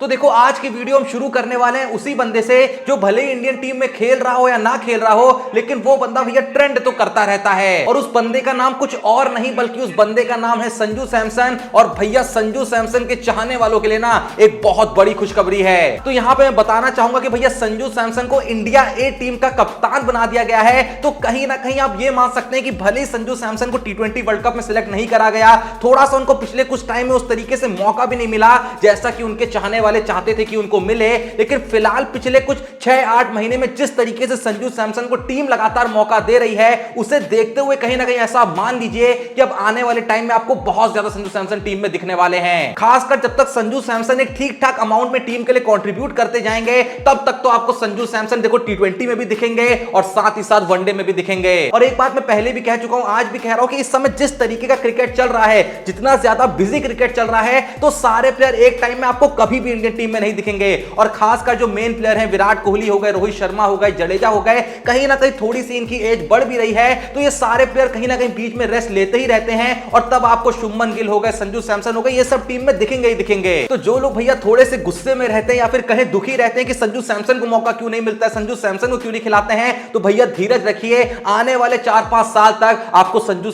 तो देखो आज की वीडियो हम शुरू करने वाले हैं उसी बंदे से जो भले ही इंडियन टीम में खेल रहा हो या ना खेल रहा हो, लेकिन वो बंदा भैया ट्रेंड तो करता रहता है। और उस बंदे का नाम कुछ और नहीं बल्कि उस बंदे का नाम है संजू सैमसन। और भैया संजू सैमसन के चाहने वालों के लिए ना एक बहुत बड़ी खुशखबरी है। तो यहां पे मैं बताना चाहूंगा कि भैया संजू सैमसन को इंडिया ए टीम का कप्तान बना दिया गया है। तो कहीं ना कहीं आप ये मान सकते हैं कि भले ही संजू सैमसन को T20 वर्ल्ड कप में सिलेक्ट नहीं करा गया, थोड़ा सा उनको पिछले कुछ टाइम में उस तरीके से मौका भी नहीं मिला जैसा कि उनके चाहने वाले चाहते थे कि उनको मिले। लेकिन फिलहाल पिछले कुछ 6-8 महीने में जिस तरीके से संजू सैमसन को टीम लगातार मौका दे रही है, उसे देखते हुए कहीं ना कहीं ऐसा मान लीजिए कि अब आने वाले टाइम में आपको बहुत ज्यादा संजू सैमसन टीम में दिखने वाले हैं। खासकर जब तक संजू सैमसन एक ठीक ठाक अमाउंट में टीम के लिए कंट्रीब्यूट करते जाएंगे, तब तक तो आपको संजू सैमसन देखो T20 में भी दिखेंगे और साथ ही साथ वनडे में भी दिखेंगे। और एक बात मैं पहले भी कह चुका हूं, आज भी कह रहा हूं कि इस समय जिस तरीके का क्रिकेट चल रहा है, जितना ज्यादा बिजी क्रिकेट चल रहा है, तो सारे प्लेयर एक टाइम में आपको कभी भी इंडियन टीम में नहीं दिखेंगे। और खासकर जो मेन प्लेयर हैं, विराट कोहली हो गए, रोहित शर्मा हो गए, जडेजा हो गए, कहीं ना कहीं थोड़ी सी इनकी एज बढ़ भी रही है, तो ये सारे प्लेयर कहीं ना कहीं बीच में रेस्ट लेते ही रहते हैं। और तब आपको शुभमन गिल हो गए, संजू सैमसन हो गए, ये सब टीम में दिखेंगे ही दिखेंगे। तो जो लोग भैया थोड़े से गुस्से में रहते हैं या फिर कहीं दुखी रहते हैं कि संजू सैमसन को मौका क्यों नहीं मिलता है, संजू सैमसन को क्यों नहीं खिलाते हैं, तो भैया धीरज रखिए, आने वाले 4-5 साल तक आपको संजू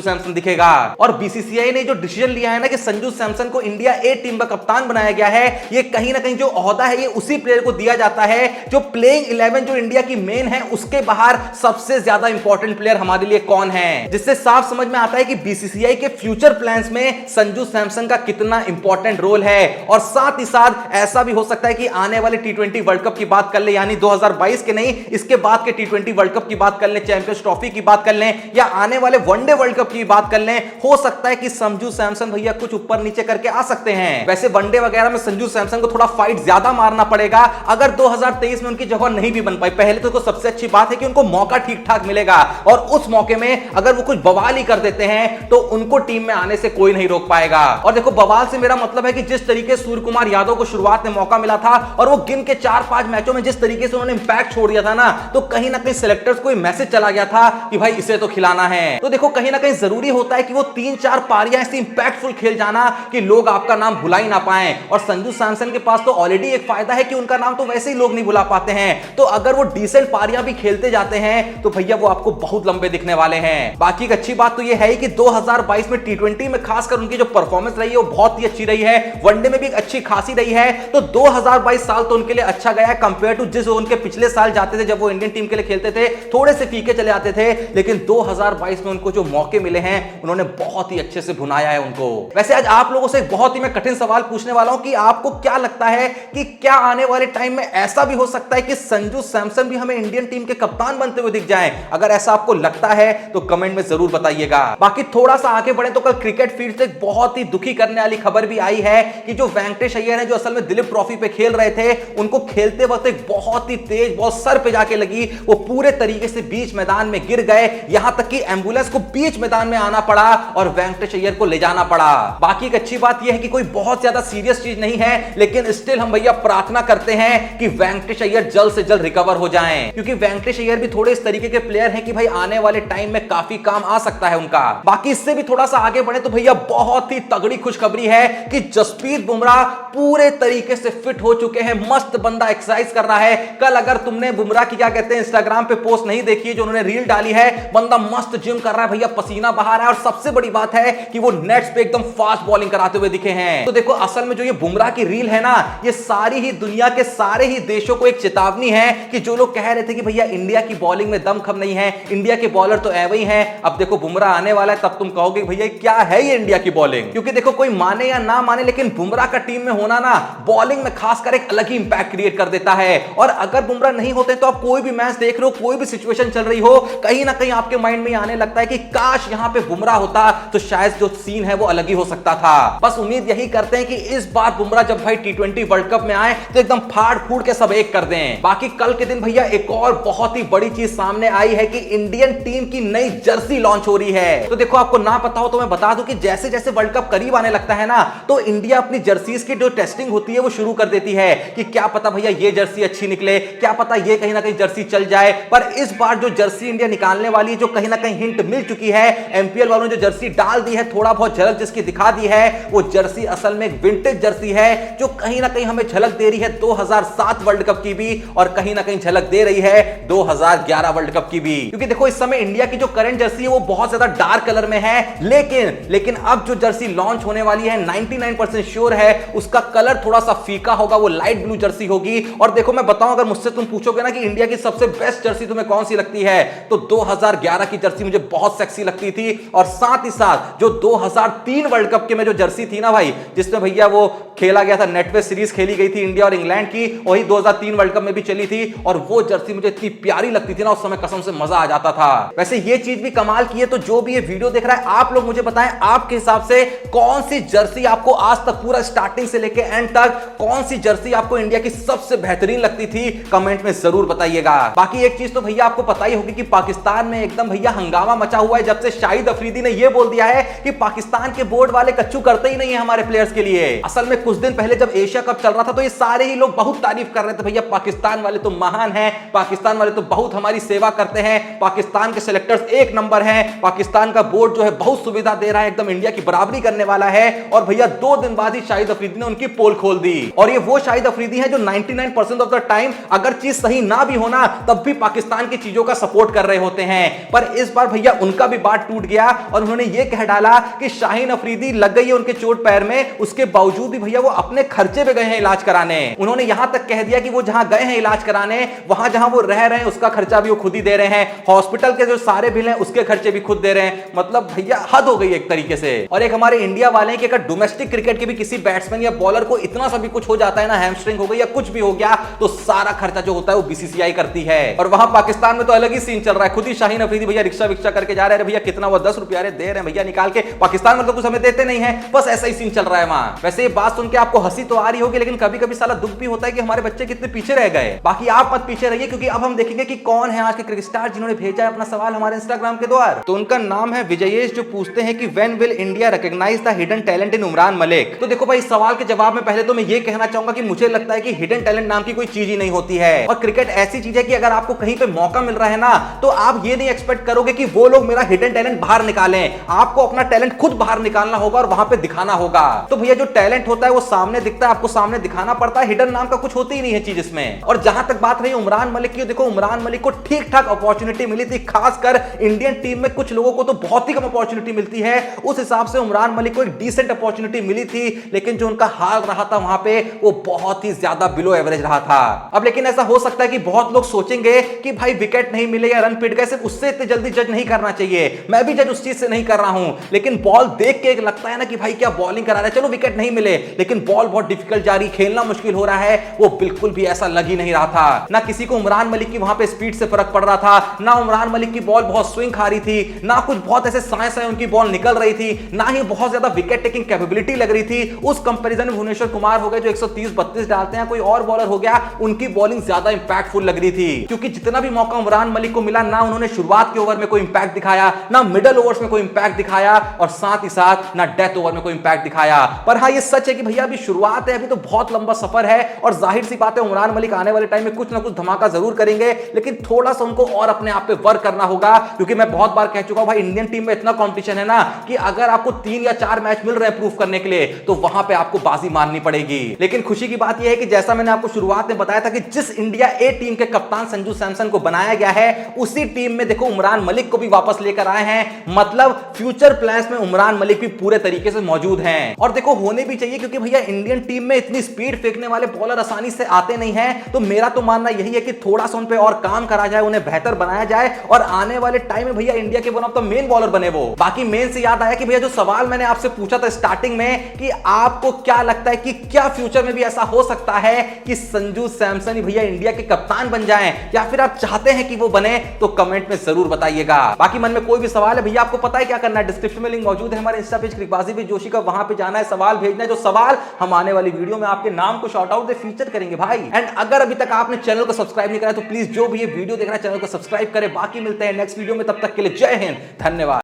सैमसन दिखेगा। और बीसीसीआई ने जो डिसीजन लिया है ना कि संजू सैमसन को इंडिया ए टीम का कप्तान बनाया गया है, ये कहीं ना कहीं जो ओहदा है ये उसी प्लेयर को दिया जाता है जो प्लेइंग 11 जो इंडिया की मेन है उसके बाहर सबसे ज्यादा इंपॉर्टेंट प्लेयर हमारे लिए कौन है। जिससे साफ समझ में आता है कि बीसीसीआई के फ्यूचर प्लान्स में संजू सैमसन का कितना इंपॉर्टेंट रोल है। और साथ ही साथ ऐसा भी हो सकता है कि आने वाले T20 वर्ल्ड कप की बात कर ले, यानी 2022 के नहीं, इसके बाद के T20 वर्ल्ड कप की बात कर ले, चैंपियंस ट्रॉफी की बात कर ले, या आने वाले वनडे वर्ल्ड कप की बात कर ले, हो सकता है कि संजू सैमसन भैया कुछ ऊपर नीचे करके आ सकते हैं। वैसे वनडे वगैरह में संजू सैमसन को थोड़ा फाइट ज्यादा मारना पड़ेगा अगर 2023 में उनकी जगह नहीं भी बन पाई। पहले तो सबसे अच्छी बात है कि उनको मौका ठीक ठाक मिलेगा, और उस मौके में अगर वो कुछ बवाल ही कर देते हैं तो उनको टीम में आने से कोई नहीं रोक पाएगा। और देखो बवाल से मेरा मतलब है कि जिस तरीके से सूर्य कुमार यादव को शुरुआत में मौका मिला था और वो गिन के 4-5 मैचों में जिस तरीके से उन्होंने इंपैक्ट छोड़ दिया था ना, तो कहीं ना कहीं सिलेक्टर्स को मैसेज चला गया था कि भाई इसे तो खिलाना है। तो देखो कहीं ना कहीं जरूरी होता है कि वो 3-4 पारियां ऐसी इंपैक्टफुल खेल जाना कि लोग आपका नाम भुला ही ना पाए। और संजू सैमसन के पास तो ऑलरेडी एक फायदा है कि उनका नाम तो वैसे ही लोग नहीं भुला पाते हैं, तो अगर वो डिसेंट पारियां भी खेलते जाते हैं तो भैया वो आपको बहुत लंबे दिखने वाले हैं। बाकी एक अच्छी बात तो ये है कि 2022 में T20 में खासकर उनकी जो परफॉर्मेंस रही है वो बहुत ही अच्छी रही है, वनडे में भी अच्छी खासी रही है। तो 2022 साल तो उनके लिए अच्छा गया कंपेयर टू जिस उनके पिछले साल जाते थे जब वो इंडियन टीम के लिए खेलते थे, थोड़े से फीके चले आते थे। लेकिन 2022 में उनको जो मौके मिले हैं उन्होंने बहुत ही अच्छे से भुनाया है उनको। वैसे आज आप लोगों से बहुत ही मैं कठिन सवाल पूछने वाला हूं कि आपको क्या लगता है कि क्या आने वाले टाइम में ऐसा भी हो सकता है कि संजू सैमसन भी हमें इंडियन टीम के कप्तान बनते हुए दिख जाएं? अगर ऐसा आपको लगता है तो कमेंट में जरूर बताइएगा। बाकी थोड़ा सा आगे बढ़े तो कल क्रिकेट फील्ड से बहुत ही दुखी करने वाली खबर भी आई है कि जो वेंकटेश अय्यर है, जो असल में दिलीप ट्रॉफी पे खेल रहे थे, उनको खेलते वक्त एक बहुत ही तेज बॉल सर पे जाके लगी, वो पूरे तरीके से बीच मैदान में गिर गए, यहां तक कि एम्बुलेंस को बीच मैदान में आना पड़ा और वेंकटेश अय्यर को ले जाना पड़ा। बाकी एक अच्छी बात यह है कि कोई बहुत ज्यादा सीरियस चीज नहीं है, लेकिन स्टिल हम भैया प्रार्थना करते हैं कि वेंकटेश अय्यर जल्द से जल्द रिकवर हो जाएं, क्योंकि वेंकटेश अय्यर भी थोड़े इस तरीके के प्लेयर हैं कि भाई आने वाले टाइम में काफी काम आ सकता है उनका। बाकी इससे भी थोड़ा सा आगे बढ़े तो भैया बहुत ही तगड़ी खुशखबरी है कि जसप्रीत बुमराह पूरे तरीके से फिट हो चुके हैं। मस्त बंदा एक्सरसाइज कर रहा है। कल अगर तुमने बुमराह की क्या कहते हैं इंस्टाग्राम पे पोस्ट नहीं देखी है, जो उन्होंने रील डाली है, बंदा मस्त जिम कर रहा है भैया, पसीना बहा रहा है। और सबसे बड़ी बात है कि वो नेट्स पे एकदम फास्ट बॉलिंग कराते हुए दिखे हैं। तो देखो असल में जो ये बुमराह की रील है ना, ये सारी ही दुनिया के सारे ही देशों को एक चेतावनी है कि जो लोग कह रहे थे कि भैया इंडिया की बॉलिंग में दमखम नहीं है, इंडिया के बॉलर तो ऐसे ही हैं, अब देखो बुमराह आने वाला है, तब तुम कहोगे भैया क्या है ये इंडिया की बॉलिंग। क्योंकि देखो कोई माने या ना माने, लेकिन बुमराह का टीम में होना ना बॉलिंग में खासकर एक अलग ही इंपैक्ट क्रिएट कर देता है। और अगर बुमराह नहीं होते तो आप कोई भी मैच देख रहे हो, कोई भी सिचुएशन चल रही हो, कहीं ना कहीं आपके माइंड में आने लगता है कि काश यहां पे बुमराह होता तो शायद जो सीन है वो अलग ही हो सकता था। बस उम्मीद यही करते हैं कि इस बार बुमराह जब भाई T20 वर्ल्ड कप में आए तो एकदम फाड़ फूड़ के सब एक कर दें। बाकी कल के दिन भैया एक और बहुत ही बड़ी चीज सामने आई है कि इंडियन टीम की नई जर्सी लॉन्च हो रही है। तो देखो आपको ना पता हो तो मैं बता दूं कि जैसे जैसे वर्ल्ड कप करीब आने लगता है ना, तो इंडिया अपनी जर्सीज की जो टेस्टिंग होती है वो शुरू कर देती है कि क्या पता भैया ये जर्सी अच्छी निकले, क्या पता ये कहीं ना कहीं जर्सी चल जाए। पर इस बार जो जर्सी इंडिया निकालने वाली है, जो कहीं ना कहीं हिंट मिल चुकी है, एमपीएल वालों ने जो जर्सी डाल दी है, थोड़ा बहुत झलक जिसकी दिखा दी है, वो जर्सी असल में एक विंटेज जर्सी है है जो कहीं ना कहीं हमें झलक दे रही है 2007 वर्ल्ड कप की भी और कहीं ना कहीं झलक दे रही है 2011 वर्ल्ड कप की भी। क्योंकि देखो इस समय इंडिया की जो करंट जर्सी है वो बहुत ज्यादा डार्क कलर में है, लेकिन अब जो जर्सी लॉन्च होने वाली है 99% श्योर है उसका कलर थोड़ा सा फीका होगा, वो लाइट ब्लू जर्सी होगी। और देखो मैं बताऊं, अगर मुझसे तुम पूछोगे ना कि इंडिया की सबसे बेस्ट जर्सी तुम्हें कौन सी लगती है, तो 2011 की जर्सी मुझे बहुत सेक्सी लगती थी। और साथ ही साथ जो 2003 वर्ल्ड कप के में जो जर्सी थी ना भाई, जिसमें भैया वो खेला गया था, नेट पे सीरीज खेली गई थी इंडिया और इंग्लैंड की, वही 2003 वर्ल्ड कप में भी चली थी और वो जर्सी मुझे इतनी प्यारी लगती थी ना उस समय, कसम से मजा आ जाता था। वैसे ये चीज भी कमाल की है। तो जो भी ये वीडियो देख रहा है आप लोग मुझे बताएं आपके हिसाब से कौन सी जर्सी आपको आज तक पूरा स्टार्टिंग से लेके एंड तक कौन सी जर्सी आपको इंडिया की सबसे बेहतरीन लगती थी, कमेंट में जरूर बताइएगा। बाकी एक चीज तो भैया आपको पता ही होगी कि पाकिस्तान में एकदम भैया हंगामा मचा हुआ है जब से शाहिद अफरीदी ने यह बोल दिया है कि पाकिस्तान के बोर्ड वाले कच्चू करते ही नहीं है हमारे प्लेयर्स के लिए। असल में कुछ दिन पहले जब एशिया कप चल रहा था तो ये सारे ही लोग बहुत तारीफ कर रहे थे, भैया पाकिस्तान वाले तो महान हैं, पाकिस्तान वाले तो बहुत हमारी सेवा करते हैं, पाकिस्तान के सिलेक्टर्स एक नंबर हैं, पाकिस्तान का बोर्ड जो है बहुत सुविधा दे रहा है, एकदम इंडिया की बराबरी करने वाला है। और भैया 2 दिन बाद ही शाहिद अफरीदी ने उनकी पोल खोल दी। और ये वो शाहिद अफरीदी है जो 99% ऑफ द टाइम अगर चीज सही ना भी होना तब भी पाकिस्तान की चीजों का सपोर्ट कर रहे होते हैं। पर इस बार भैया उनका भी बात टूट गया और उन्होंने ये कह डाला कि शाहीन अफरीदी लग गई है उनके चोट पैर में, उसके बावजूद भी भैया वो अपने खर्चे पे गए हैं इलाज कराने। उन्होंने यहां तक कह दिया कि वो जहां गए हैं इलाज कराने, वहां जहां वो रह रहे हैं उसका खर्चा भी वो खुद ही दे रहे हैं, हॉस्पिटल के जो सारे बिल हैं उसके खर्चे भी खुद दे रहे हैं। मतलब भैया हद हो गई एक तरीके से। और एक हमारे इंडिया वाले कि अगर डोमेस्टिक क्रिकेट के भी किसी बैट्समैन या बॉलर को इतना सा भी कुछ हो जाता है ना, हैमस्ट्रिंग हो गई या कुछ भी हो गया, तो सारा खर्चा जो होता है वो बीसीसीआई करती है। और वहां पाकिस्तान में तो अलग ही सीन चल रहा है, खुद ही शाहीन अफरीदी भैया रिक्शा विक्शा करके जा रहे हैं, भैया कितना वो 10 रुपया दे रहे हैं भैया निकाल के, पाकिस्तान में तो कुछ हमें देते नहीं है, बस ऐसा ही सीन चल रहा है वहां। वैसे ये बात सुन के आपको हंसी तो आ रही होगी, लेकिन कभी कभी साला दुख भी होता है कि हमारे बच्चे कितने पीछे रह गए। बाकी आप मत पीछे रहिए क्योंकि अब हम देखेंगे कि कौन है आज के क्रिकेट स्टार जिन्होंने भेजा है अपना सवाल हमारे इंस्टाग्राम के द्वार। तो उनका नाम है विजयेश, जो पूछते हैं कि when will India recognise the hidden talent in Umran Malik. तो देखो भाई इस सवाल के जवाब में पहले तो मैं ये कहना चाहूंगा कि मुझे लगता है कि हिडन टैलेंट नाम की कोई चीज ही नहीं होती है। और क्रिकेट ऐसी चीज है कि अगर आपको कहीं पे मौका मिल रहा है ना, तो आप ये नहीं एक्सपेक्ट करोगे कि वो लोग मेरा हिडन टैलेंट बाहर निकालें, आपको अपना टैलेंट खुद बाहर निकालना होगा और वहां पे दिखाना होगा। तो भैया जो टैलेंट होता है वो सामने दिखता है, आपको सामने दिखाना पड़ता है, हिडन नाम का कुछ होती ही नहीं है चीज इसमें। और जहां तक बात रही उमरान मलिक की, देखो उमरान मलिक को ठीक ठाक अपॉर्चुनिटी मिली थी, खासकर इंडियन टीम में कुछ लोगों को तो बहुत ही कम अपॉर्चुनिटी मिलती है, उस हिसाब से उमरान मलिक को एक डिसेंट अपॉर्चुनिटी मिली थी, लेकिन जो उनका हाल रहा था वहां पे वो बहुत ही ज्यादा बिलो एवरेज रहा था। अब लेकिन ऐसा हो सकता है कि बहुत लोग सोचेंगे कि भाई विकेट नहीं मिले या रन पिट गए, सिर्फ उससे इतने जल्दी जज नहीं करना चाहिए। मैं भी जज उस चीज से नहीं कर रहा हूं, लेकिन बॉल देख के एक लगता है ना कि भाई क्या बॉलिंग करा रहा है, चलो विकेट नहीं मिले लेकिन बॉल बहुत डिफिकल्ट जा रही, खेलना मुश्किल हो रहा है, वो बिल्कुल भी ऐसा लग ही नहीं रहा था। ना किसी को उमरान मलिक की वहां पे स्पीड से फर्क पड़ रहा था, ना उमरान मलिक की बॉल बहुत स्विंग खा रही थी, ना कुछ बहुत ऐसे साए साए उनकी बॉल निकल रही थी, ना ही बहुत ज्यादा विकेट टेकिंग कैपेबिलिटी लग रही थी। उस कंपैरिजन में भुवनेश्वर कुमार हो गए जो 130-32 डालते हैं, कोई और बॉलर हो गया उनकी बॉलिंग ज्यादा इंपैक्टफुल लग रही थी, क्योंकि जितना भी मौका उमरान मलिक को मिला ना उन्होंने शुरुआत के ओवर में कोई इंपैक्ट दिखाया, ना मिडल ओवर्स में कोई इंपैक्ट दिखाया, और साथ ही साथ ना डेथ ओवर में कोई इंपैक्ट दिखाया। पर हाँ ये सच है कि भैया अभी शुरुआत है, अभी तो बहुत लंबा सफर है, और जाहिर सी बात है उमरान मलिक आने वाले टाइम में कुछ ना कुछ धमाका जरूर करेंगे, लेकिन थोड़ा सा उनको और अपने आप पे वर्क करना होगा, क्योंकि मैं बहुत बार कह चुका हूं भाई इंडियन टीम में इतना कंपटीशन है ना कि अगर आपको 3 या 4 मैच मिल रहे हैं प्रूफ करने के लिए तो वहां पे आपको बाजी मारनी पड़ेगी। लेकिन खुशी की बात यह है कि जैसा मैंने आपको शुरुआत में बताया था कि जिस इंडिया ए टीम के कप्तान संजू सैमसन को बनाया गया है, उसी टीम में देखो उमरान मलिक को भी वापस लेकर आए हैं, मतलब फ्यूचर प्लान्स में उमरान मलिक भी पूरे तरीके से मौजूद हैं। और देखो होने भी चाहिए, क्योंकि भैया इंडियन टीम में इतनी स्पीड फेंकने वाले बॉलर आसानी से आते नहीं हैं, तो मेरा तो मानना यही है कि थोड़ा सा उन पे और काम करा जाए, उन्हें बेहतर बनाया जाए, और आने वाले टाइम में भैया इंडिया के one of the main bowler बने वो। बाकी मेन से याद आया कि भैया जो सवाल मैंने आपसे पूछा था स्टार्टिंग में कि आपको क्या लगता है कि क्या फ्यूचर में भी ऐसा हो सकता है कि संजू सैमसन ही भैया इंडिया के कप्तान बन जाएं, या फिर आप चाहते हैं कि वो बने, तो कमेंट में जरूर बताइएगा। बाकी मन में कोई भी सवाल है भैया आपको पता है क्या करना है, डिस्क्रिप्शन में लिंक मौजूद है हमारे Insta page Cricbaazi with Joshi का, वहां पे जाना है, सवाल भेजना है, जो सवाल हम आने वाली वीडियो में आपके नाम को शॉर्ट आउट से फीचर करेंगे भाई। एंड अगर अभी तक आपने चैनल को सब्सक्राइब नहीं करा तो प्लीज जो भी ये वीडियो देख रहा है चैनल को सब्सक्राइब करें। बाकी मिलते हैं नेक्स्ट वीडियो में, तब तक के लिए जय हिंद, धन्यवाद।